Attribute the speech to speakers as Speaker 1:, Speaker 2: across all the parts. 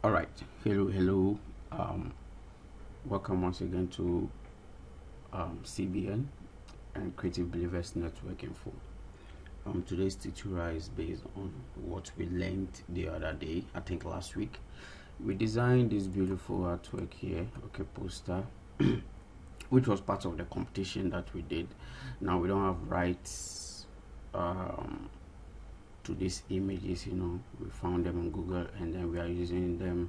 Speaker 1: All right, hello. um Welcome once again to CBN and Creative Believers Network Info. Today's tutorial is based on what we learned the other day. I think last week we designed this beautiful artwork here, okay, poster which was part of the competition that we did. Now we don't have rights to these images, we found them on Google, and then we are using them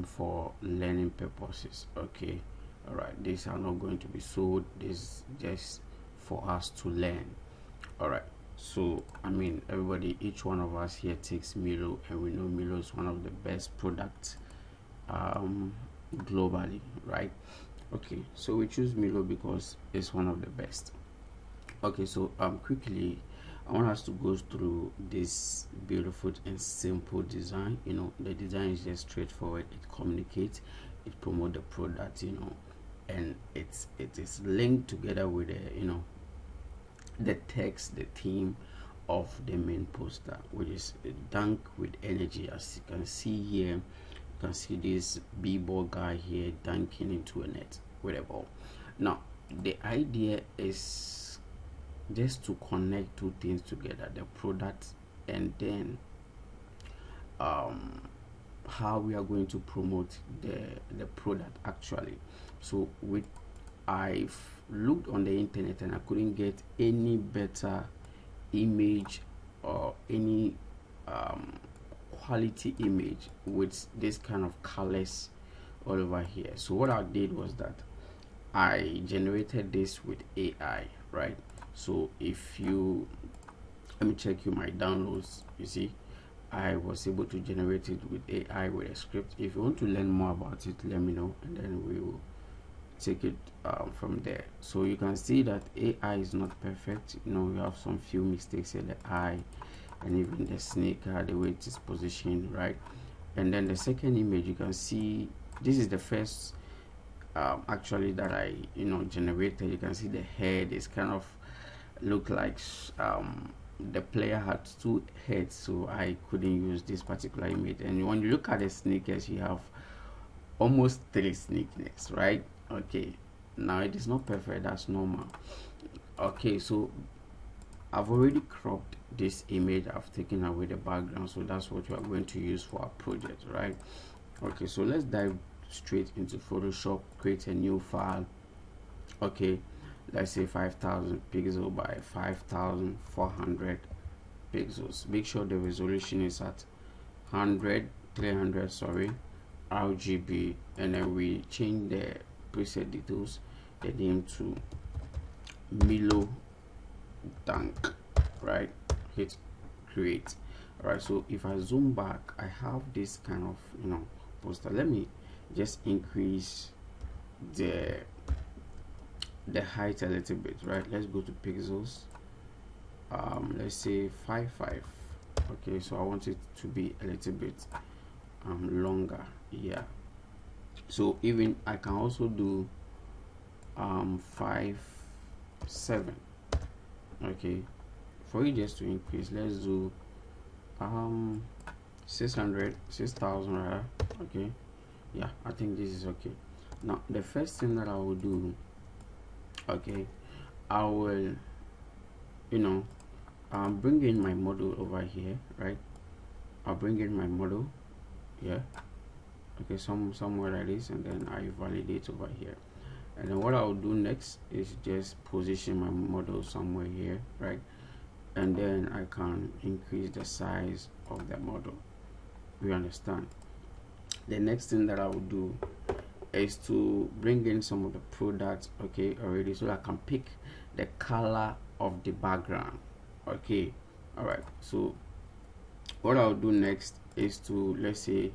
Speaker 1: for learning purposes. Okay, all right, these are not going to be sold. This is just for us to learn. All right, so everybody, each one of us here takes Milo, and we know Milo is one of the best products globally, right? Okay, so we choose Milo because it's one of the best. Okay, so quickly I want us to go through this beautiful and simple design. The design is just straightforward. It communicates, it promotes the product, and it is linked together with the text, the theme of the main poster, which is dunk with energy. As you can see here, you can see this b-ball guy here dunking into a net with a ball. Now the idea is just to connect two things together, the product and then how we are going to promote the product actually. So I've looked on the internet and I couldn't get any better image or any quality image with this kind of colors all over here. So what I did was that I generated this with AI, right? So if you let me check my downloads, you see I was able to generate it with AI with a script. If you want to learn more about it, let me know, and then we will take it from there. So you can see that AI is not perfect. You have some few mistakes in the eye and even the sneaker, the way it is positioned, right? And then the second image, you can see this is the first actually that I generated. You can see the head is kind of look like the player had two heads, so I couldn't use this particular image. And when you look at the sneakers, you have almost three sneakers, right? Okay, now it is not perfect, that's normal. Okay, so I've already cropped this image. I've taken away the background, so that's what we are going to use for our project, right? Okay, so let's dive straight into Photoshop, create a new file. Okay, let's say 5000 pixel by 5400 pixels. Make sure the resolution is at 300 sorry, RGB, and then we change the preset details, the name to Milo Dunk, right? Hit create. All right, so if I zoom back, I have this kind of poster. Let me just increase the height a little bit, right? Let's go to pixels. Let's say 55. Okay, so I want it to be a little bit longer. Yeah, so even I can also do 57. okay, for you just to increase, let's do 6000 rather. Okay, yeah, I think this is okay. Now the first thing that I will do, okay, I will bring in my model over here, right? I'll bring in my model, yeah, okay, somewhere like this, and then I validate over here. And then what I'll do next is just position my model somewhere here, right? And then I can increase the size of the model. We understand. The next thing that I will do is to bring in some of the products, okay, already, so I can pick the color of the background. Okay, all right, so what I'll do next is to, let's say,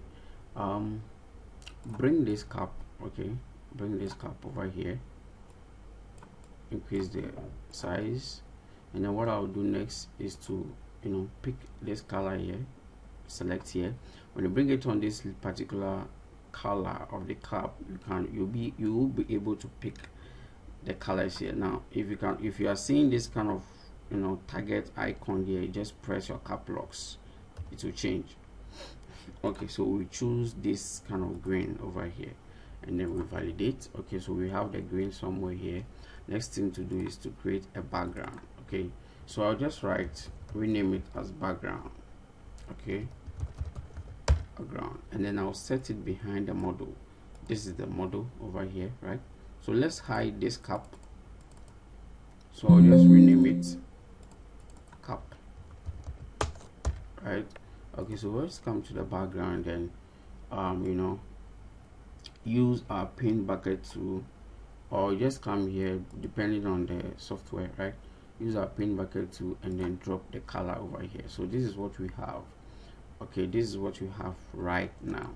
Speaker 1: bring this cap, okay, bring this cap over here, increase the size, and then what I'll do next is to pick this color here, select here. When you bring it on this particular color of the cap, you will be able to pick the colors here. Now if you are seeing this kind of target icon here, just press your cap locks, it will change. Okay, Okay, so we choose this kind of green over here, and then we validate. Okay, so we have the green somewhere here. Next thing to do is to create a background. Okay, so I'll just rename it as background. Okay, background, and then I'll set it behind the model. This is the model over here, right? So let's hide this cap. So I'll just rename it cap, right? Okay, so let's come to the background and use our paint bucket tool, or just come here depending on the software, right? Use our paint bucket tool and then drop the color over here. So this is what we have. Okay, this is what we have right now.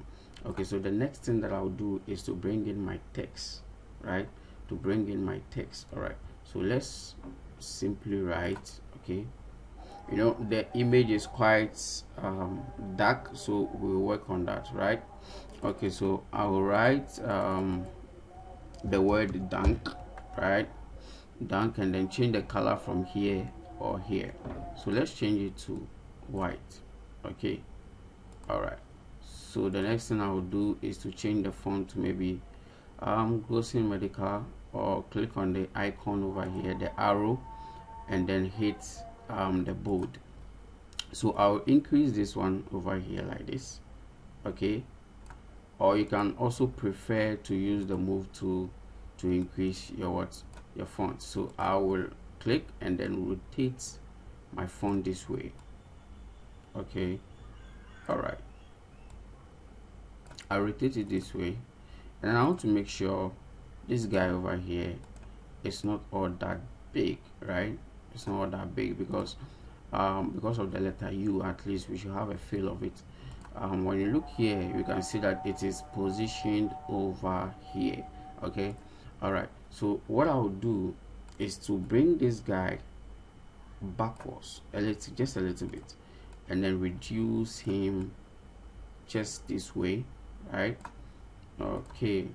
Speaker 1: Okay, so the next thing that I'll do is to bring in my text, right? To bring in my text. All right, so let's simply write. Okay, the image is quite dark, so we'll work on that, right? Okay, so I will write the word dunk, right? Dunk, and then change the color from here or here. So let's change it to white. Okay, all right. So the next thing I will do is to change the font to maybe glossing medical, or click on the icon over here, the arrow, and then hit the bold. So I'll increase this one over here like this. Okay, or you can also prefer to use the move tool to increase your font. So I will click and then rotate my font this way. Okay, all right, I rotate it this way, and I want to make sure this guy over here is not all that big, right? It's not all that big because of the letter U. At least we should have a feel of it. When you look here, you can see that it is positioned over here. Okay, all right. So what I'll do is to bring this guy backwards just a little bit, and then reduce him just this way, right? Okay,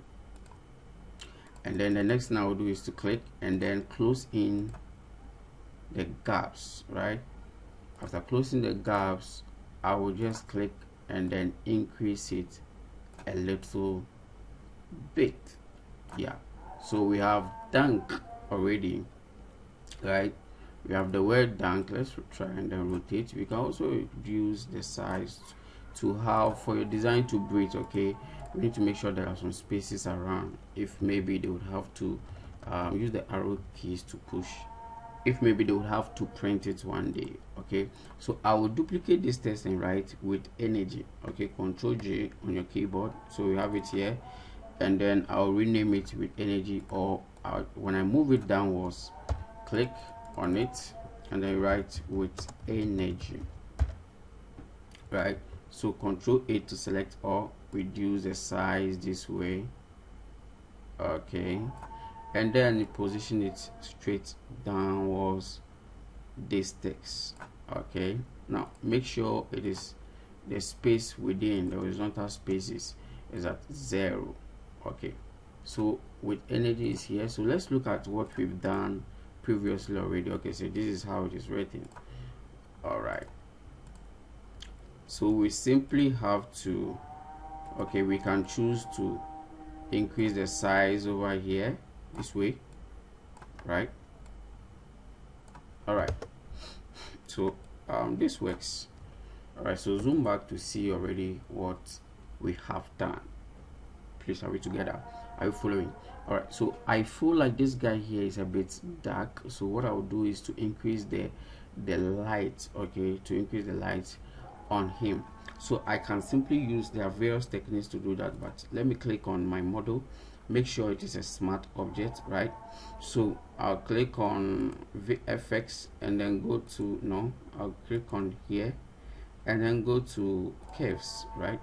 Speaker 1: and then the next thing I will do is to click and then close in the gaps, right? After closing the gaps, I will just click and then increase it a little bit. Yeah, so we have dunk already, right? We have the word dunk. Let's try and then rotate. We can also use the size to have for your design to breathe. Okay, we need to make sure there are some spaces around. If maybe they would have to use the arrow keys to push, if maybe they would have to print it one day. Okay, so I will duplicate this text and write with energy. Okay, Control J on your keyboard, so we have it here, and then I'll rename it with energy, or when I move it downwards, click on it and then write with energy, right? So Control A to select or reduce the size this way. Okay, and then you position it straight downwards this text. Okay, now make sure it is the space within the horizontal spaces is at 0. Okay, so with energy is here. So let's look at what we've done previously already. Okay, so this is how it is written. All right, so we simply have to, okay, we can choose to increase the size over here this way, right? All right, so this works. All right, so zoom back to see already what we have done. Please, are we together? Are you following? All right, so I feel like this guy here is a bit dark, so what I'll do is to increase the light. Okay, to increase the light on him. So I can simply use, there are various techniques to do that, but let me click on my model, make sure it is a smart object, right? So I'll click on VFX and then go to, no, I'll click on here and then go to curves, right?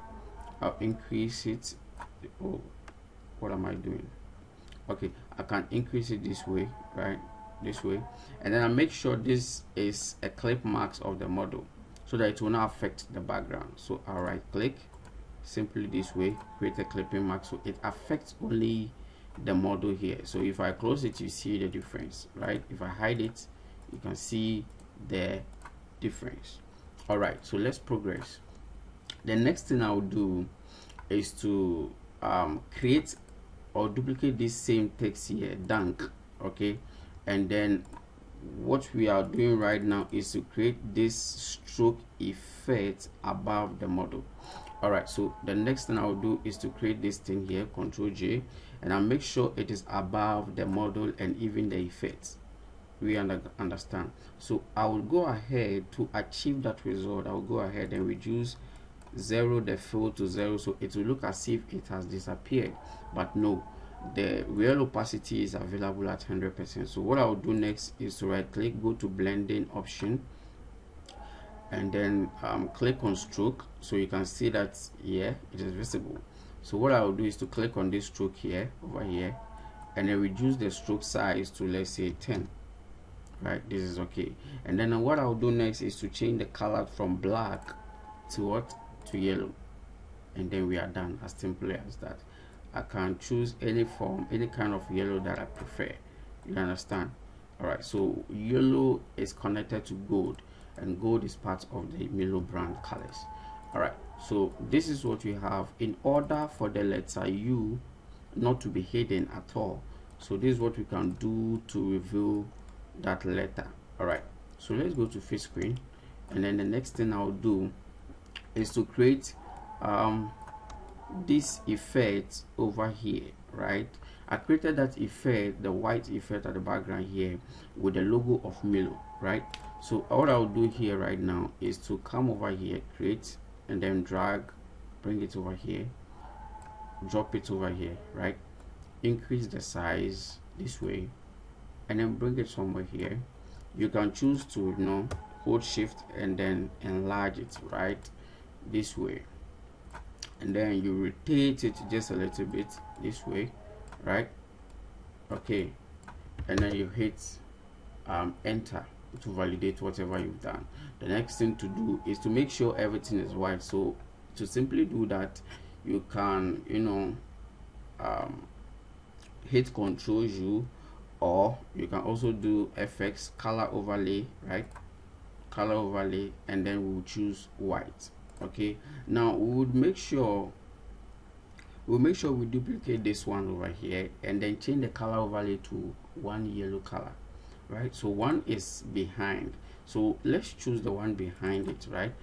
Speaker 1: I'll increase it. Oh, what am I doing? Okay, I can increase it this way, right? This way, and then I make sure this is a clip marks of the model so that it will not affect the background. So I'll right click simply this way, create a clipping mark, so it affects only the model here. So if I close it, you see the difference, right? If I hide it, you can see the difference. All right, so let's progress. The next thing I'll do is to create or duplicate this same text here, dank. Okay, and then what we are doing right now is to create this stroke effect above the model. All right, so the next thing I'll do is to create this thing here, Ctrl J, and I'll make sure it is above the model and even the effects. We understand. So I will go ahead to achieve that result. I'll go ahead and reduce 0 the fill to 0, so it will look as if it has disappeared, but no, the real opacity is available at 100%. So what I'll do next is to right click, go to blending option, and then click on stroke, so you can see that here it is visible. So what I will do is to click on this stroke here, over here, and then reduce the stroke size to, let's say, 10. Right, this is okay. And then what I'll do next is to change the color from black to what? To yellow. And then we are done. As simple as that. I can choose any form, any kind of yellow that I prefer. You understand? Alright, so yellow is connected to gold, and gold is part of the Milo brand colors. Alright, so this is what we have in order for the letter U not to be hidden at all. So this is what we can do to reveal that letter. All right, so let's go to face screen, and then the next thing I'll do is to create this effect over here. Right, I created that effect, the white effect at the background here, with the logo of Milo. Right, so what I'll do here right now is to come over here, create, and then drag, bring it over here, drop it over here. Right, increase the size this way, and then bring it somewhere here. You can choose to, you know, hold shift and then enlarge it, right, this way, and then you rotate it just a little bit this way, right? Okay, and then you hit enter to validate whatever you've done. The next thing to do is to make sure everything is white. So to simply do that, you can, you know, hit Ctrl U, or you can also do FX color overlay, right? Color overlay, and then we'll choose white. Okay, now we would make sure we duplicate this one over here, and then change the color overlay to one yellow color, right? So one is behind, so let's choose the one behind it, right?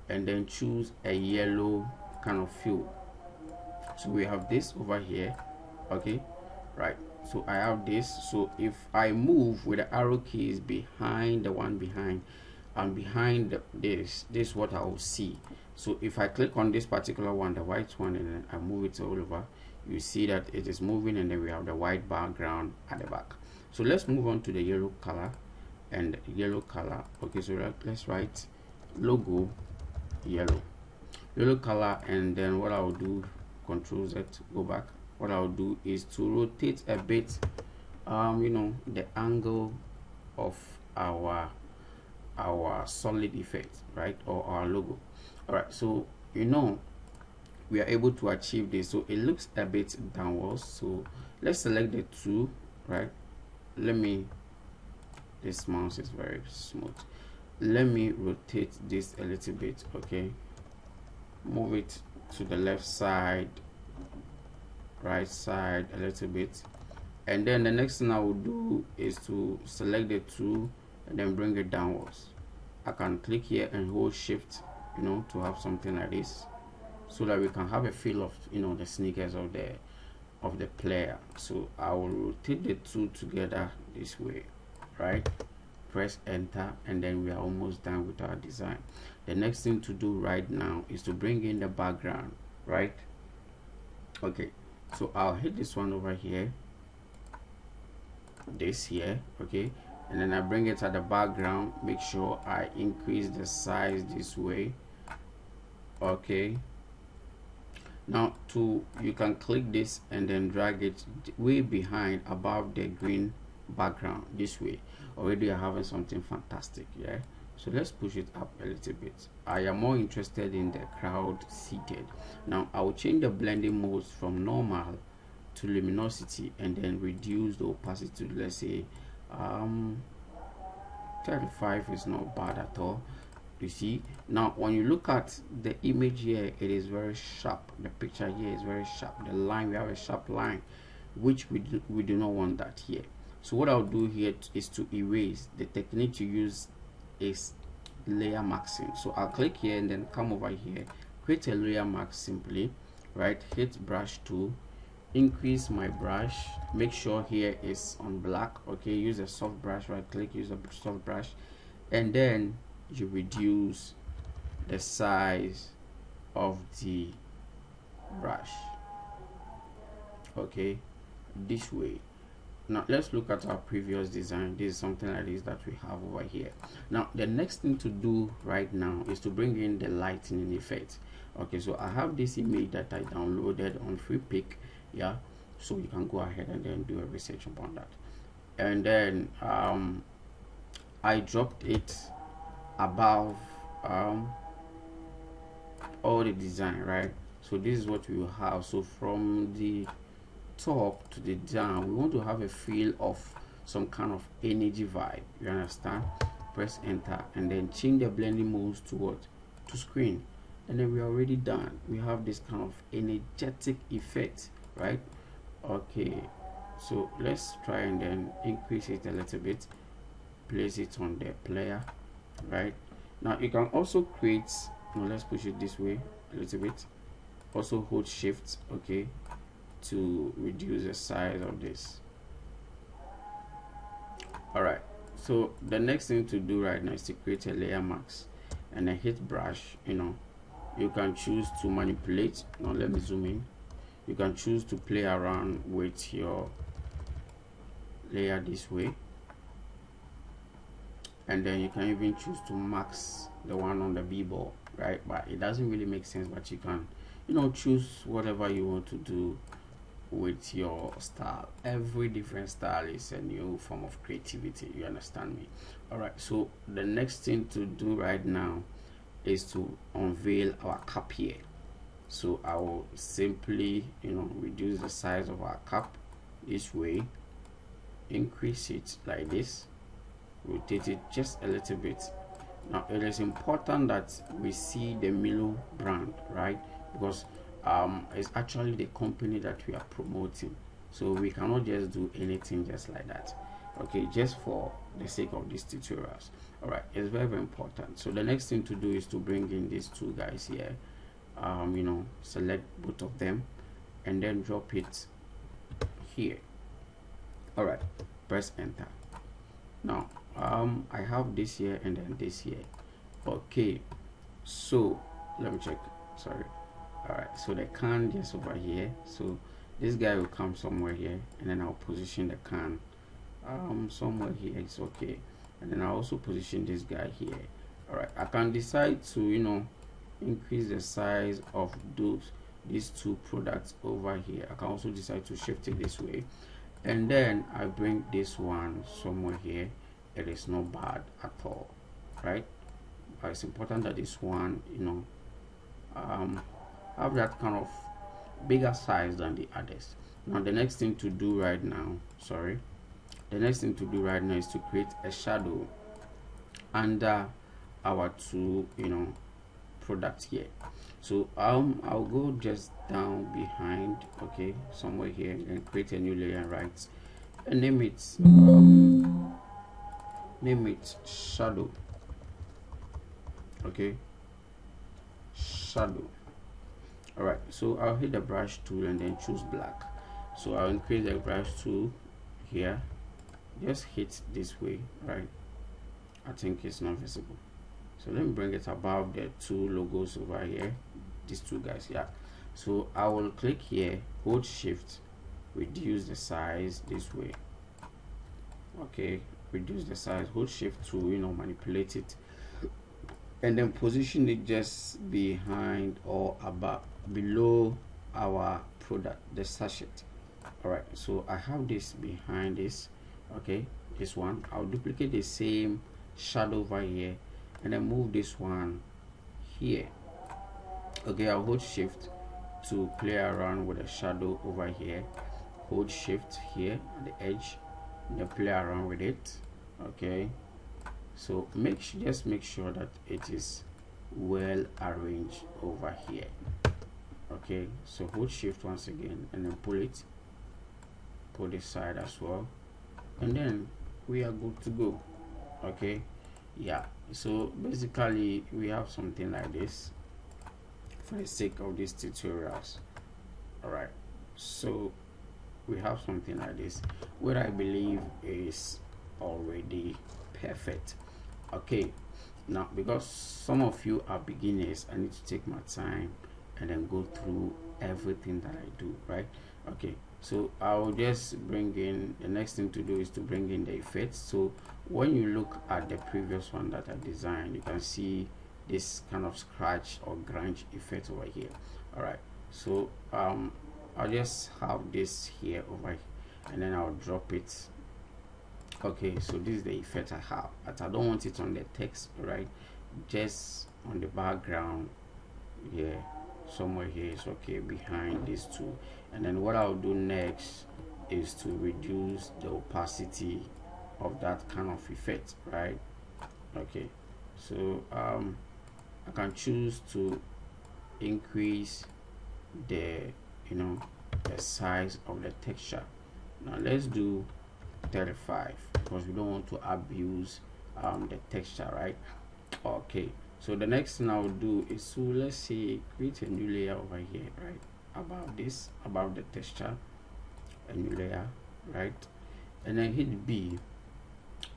Speaker 1: And then choose a yellow kind of fill. So we have this over here. Okay, right, so I have this. So if I move with the arrow keys behind the one behind, and behind this is what I will see. So if I click on this particular one, the white one, and then I move it all over, you see that it is moving, and then we have the white background at the back. So let's move on to the yellow color, and yellow color. Okay, so let's write logo yellow color, and then what I will do, Control Z, go back. What I'll do is to rotate a bit, you know, the angle of our solid effect, right, or our logo. All right, so you know we are able to achieve this. So it looks a bit downwards. So let's select the two, right? This mouse is very smooth. Let me rotate this a little bit. Okay, move it to the left side, right side a little bit, and then the next thing I will do is to select the two and then bring it downwards. I can click here and hold shift, you know, to have something like this, so that we can have a feel of, you know, the sneakers of the player. So I will rotate the two together this way, right? Press enter, and then we are almost done with our design. The next thing to do right now is to bring in the background, right? Okay, so I'll hit this one over here, this here, okay, and then I bring it at the background. Make sure I increase the size this way. Okay, now you can click this and then drag it way behind above the green background this way. Already you're having something fantastic. Yeah, so let's push it up a little bit. I am more interested in the crowd seated. Now I will change the blending modes from normal to luminosity, and then reduce the opacity to, let's say, 35 is not bad at all. You see, now when you look at the image here, it is very sharp. The picture here is very sharp. The line, we have a sharp line, which we do not want that here. So what I'll do here is to erase. The technique to use is layer maxing. So I'll click here and then come over here, create a layer mask simply, right? Hit brush tool, increase my brush, make sure here is on black. Okay, use a soft brush, right click, use a soft brush, and then you reduce the size of the brush, okay, this way. Now let's look at our previous design. This is something like this that we have over here. Now the next thing to do right now is to bring in the lightning effect. Okay, so I have this image that I downloaded on free pick, yeah, so you can go ahead and then do a research upon that. And then I dropped it above all the design, right? So this is what we will have. So from the top to the down, we want to have a feel of some kind of energy vibe, you understand? Press enter and then change the blending modes to what? To screen, and then we're already done. We have this kind of energetic effect, right? Okay, so let's try and then increase it a little bit, place it on the player. Right now you can also create, now let's push it this way a little bit, also hold shift, okay, to reduce the size of this. All right, so the next thing to do right now is to create a layer mask and then hit brush. You know, you can choose to manipulate. Now let me zoom in. You can choose to play around with your layer this way, and then you can even choose to max the one on the b-ball, right? But it doesn't really make sense, but you can, you know, choose whatever you want to do with your style. Every different style is a new form of creativity, you understand me? All right, so the next thing to do right now is to unveil our cap here. So I will simply, you know, reduce the size of our cap this way, increase it like this, rotate it just a little bit. Now it is important that we see the Milo brand, right? Because it's actually the company that we are promoting, so we cannot just do anything just like that, okay, just for the sake of these tutorials. All right, it's very, very important. So the next thing to do is to bring in these two guys here, you know, select both of them and then drop it here. All right, press enter. Now I have this here and then this here. Okay, so let me check, sorry. All right, so the can just over here, so this guy will come somewhere here, and then I'll position the can somewhere here, it's okay, and then I'll also position this guy here. All right, I can decide to, you know, increase the size of these two products over here. I can also decide to shift it this way, and then I bring this one somewhere here. It is not bad at all, right? But it's important that this one, you know, have that kind of bigger size than the others. Now the next thing to do right now, the next thing to do right now is to create a shadow under our two, you know, products here. So I'll go just down behind, okay, somewhere here, and create a new layer, right, and name it shadow, okay, shadow. All right, so I'll hit the brush tool and then choose black. So I'll increase the brush tool here, just hit this way, right? I think it's not visible, so let me bring it above the two logos over here, these two guys, yeah. So I will click here, hold shift, reduce the size this way, okay, reduce the size, hold shift to, you know, manipulate it, and then position it just behind or above, below our product, the sachet. All right, so I have this behind this, okay, this one. I'll duplicate the same shadow over here and then move this one here, okay. I'll hold shift to play around with the shadow over here, hold shift here at the edge and then play around with it, okay. So just make sure that it is well arranged over here. Okay, so hold shift once again and then pull this side as well, and then we are good to go. Okay, yeah, so basically we have something like this for the sake of these tutorials. All right, so we have something like this, what I believe is already perfect. Okay, now because some of you are beginners, I need to take my time and then go through everything that I do, right? Okay, so I'll just bring in, the next thing to do is to bring in the effects. So when you look at the previous one that I designed, you can see this kind of scratch or grunge effect over here. All right, so I'll just have this here over here, and then I'll drop it. Okay, so this is the effect I have, but I don't want it on the text, right? Just on the background here, somewhere here is okay, behind these two. And then what I'll do next is to reduce the opacity of that kind of effect, right? Okay, so I can choose to increase the the size of the texture. Now let's do 35 because we don't want to abuse the texture, right? Okay, so the next thing I'll do is to, let's say, create a new layer over here, right? Above the texture, a new layer, right? And then hit B.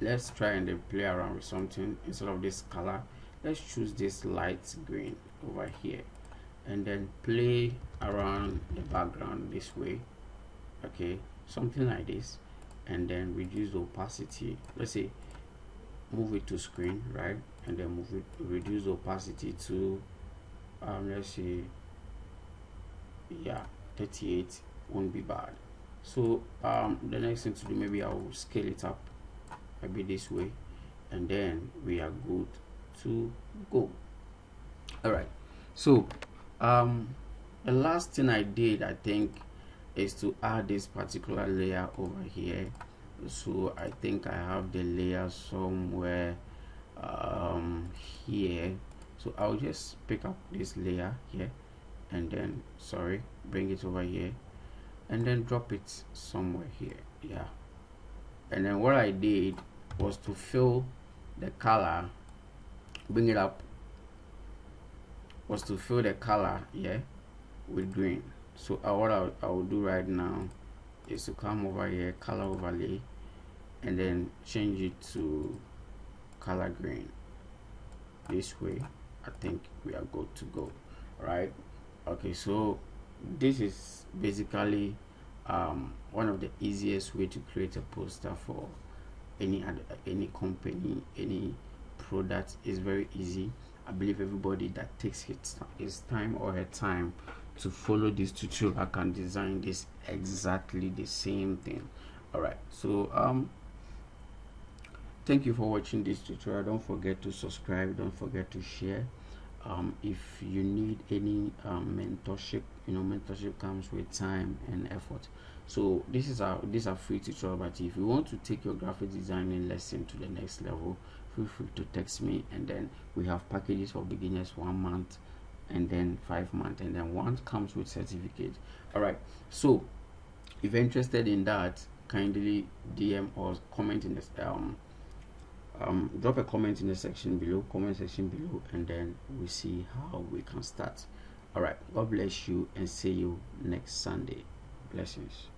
Speaker 1: Let's try and then play around with something. Instead of this color, let's choose this light green over here, and then play around the background this way. Okay, something like this, and then reduce the opacity. Let's say move it to screen, right? And then move it, reduce the opacity to let's see, yeah, 38 won't be bad. So the next thing to do, maybe I will scale it up maybe this way, and then we are good to go. All right, so the last thing I did, I think, is to add this particular layer over here. So I think I have the layer somewhere here, so I'll just pick up this layer here, and then bring it over here, and then drop it somewhere here. Yeah, and then what I did was to fill the color, bring it up, was to fill the color here with green. So what I will do right now is to come over here, color overlay, and then change it to color green. This way I think we are good to go, right? Okay, so this is basically one of the easiest way to create a poster for any company, any product. Is very easy. I believe everybody that takes his time or her time to follow this tutorial can design this exactly the same thing. All right, so thank you for watching this tutorial. Don't forget to subscribe, don't forget to share. If you need any mentorship, mentorship comes with time and effort. So these are free tutorial, but if you want to take your graphic designing lesson to the next level, feel free to text me. And then we have packages for beginners, 1 month, and then 5 months, and then one comes with certificate. All right, so if you're interested in that, kindly DM or comment in this drop a comment in the comment section below, and then we see how we can start. All right, God bless you, and see you next Sunday. Blessings.